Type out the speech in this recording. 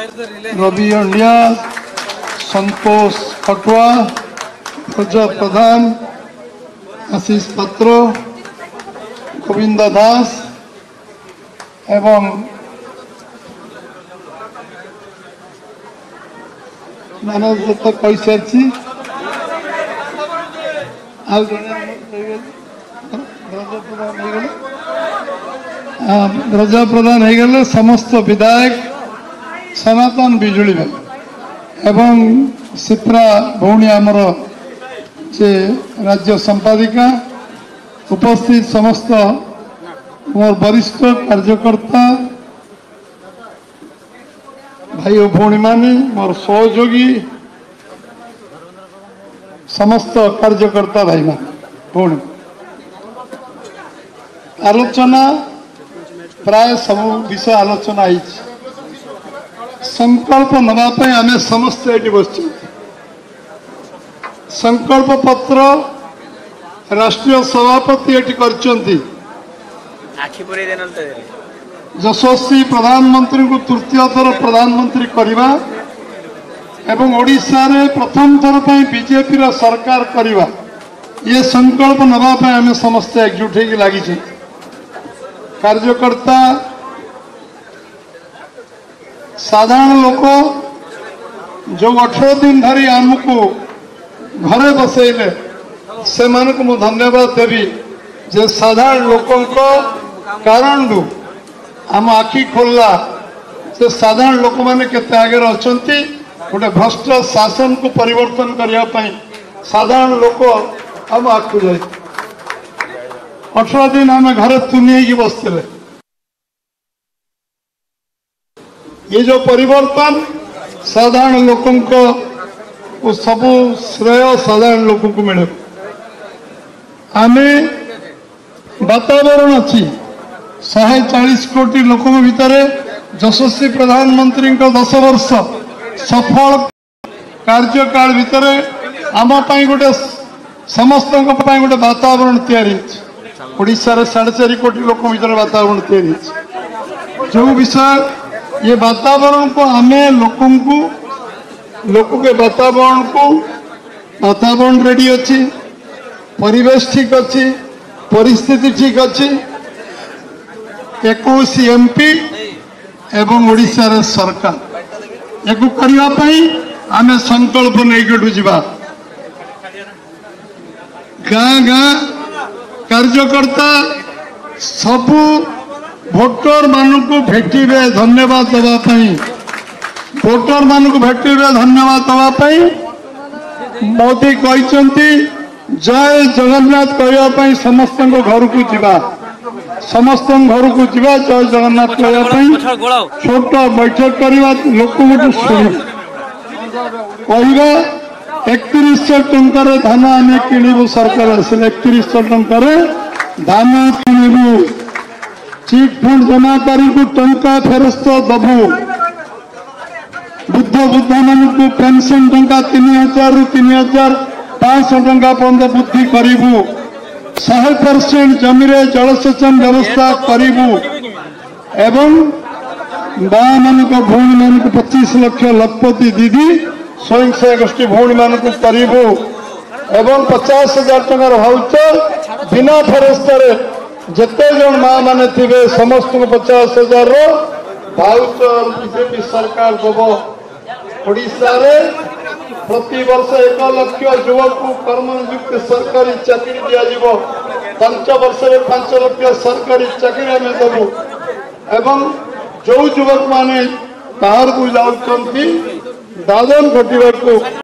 Ravi India, संतोष खटुआ, प्रजा प्रधान, आशीष पात्र, गोविंद दास एवं मानव तो कही सारी रजा प्रधान हो गले समस्त विधायक सनातन बिजुली एवं सिप्रा भौणी आमर जे राज्य संपादिका उपस्थित समस्त मोर वरिष्ठ कार्यकर्ता भाई और भौणी माने मोर सहयोगी समस्त कार्यकर्ता भाई मान भौणी आलोचना प्राय सब विषय आलोचना है संकल्प नवाई आम समस्त ये बस संकल्प पत्र राष्ट्रीय सभापति ये यशस्वी प्रधानमंत्री को तृतीय थर प्रधानमंत्री करवा एवं ओडिशा रे प्रथम थर पर बीजेपी सरकार करवा ये संकल्प नवाई आम समस्त एकजुट हो लगी कार्यकर्ता साधारण लोक जो 18 दिन धरी आमको घरे बसैले से मानक मु धन्यवाद देवी जे साधारण लोकों कारण आम आखि खोलला से साधारण लोक मैंने केते आगे अच्छी गोटे भ्रष्ट शासन को परिवर्तन करने साधारण लोक आम आखु जाए 18 दिन आम घर तुनी बसते ये जो परिवर्तन साधारण लोकों को सब श्रेय साधारण लोकों को मिले आम वातावरण अच्छी 140 कोटी लोक भितर यशस्वी प्रधानमंत्री 10 वर्ष सफल कार्यकाल भितर आम गोटे समस्त गोटे वातावरण तैयारी ओडिशा 4.5 कोटी लोक भीतर वातावरण तैयारी जो विषय ये वातावरण को आम लोक के वातावरण रेडी अच्छी परिवेश ठीक अच्छी परिस्थिति ठीक अच्छी 21 एमपी एवं ओडिशा रे सरकार या करने आम संकल्प नहीं जावा गाँ गाँ कार्यकर्ता सबू भोटर मानक भेटे धन्यवाद दवाई भोटर मानक भेटे धन्यवाद दवाई मोदी कहते जय जगन्नाथ कहवाई समस्त घर को जीवा समस्त घर को जीवा जय जगन्नाथ कहवाई छोट बैठक करवा लोक शुण कहवा 3100 टंकार धान आम किणु सरकार आसिले 3100 टंकार धान किणु चिट फंड जमाकारी को टंका फेरस्त दबु बुद्ध मान को पेंशन टंका 3000 रु 3500 टंका पर्यंत वृद्धि करूँ 100% जमी जलसेचन व्यवस्था करूँ एवं माँ मान भौणी मान 25 लाख लखपति दीदी स्वयं सहायक गोष्ठी भौणी मान करूँ एवं 50,000 टंकार भाउचर बिना फेरस्त जिते जन माँ मैंने थे समस्त को 50,000 भाउचर बीजेपी सरकार दब ओडिशा रे प्रति वर्ष 1 लाख युवक को कर्मनियुक्त सरकारी चाकरी दिज्व 5 वर्ष 5 लाख सरकारी चाकरी आम देवु एवं जो युवक माने बाहर को जाऊँ दादन घटा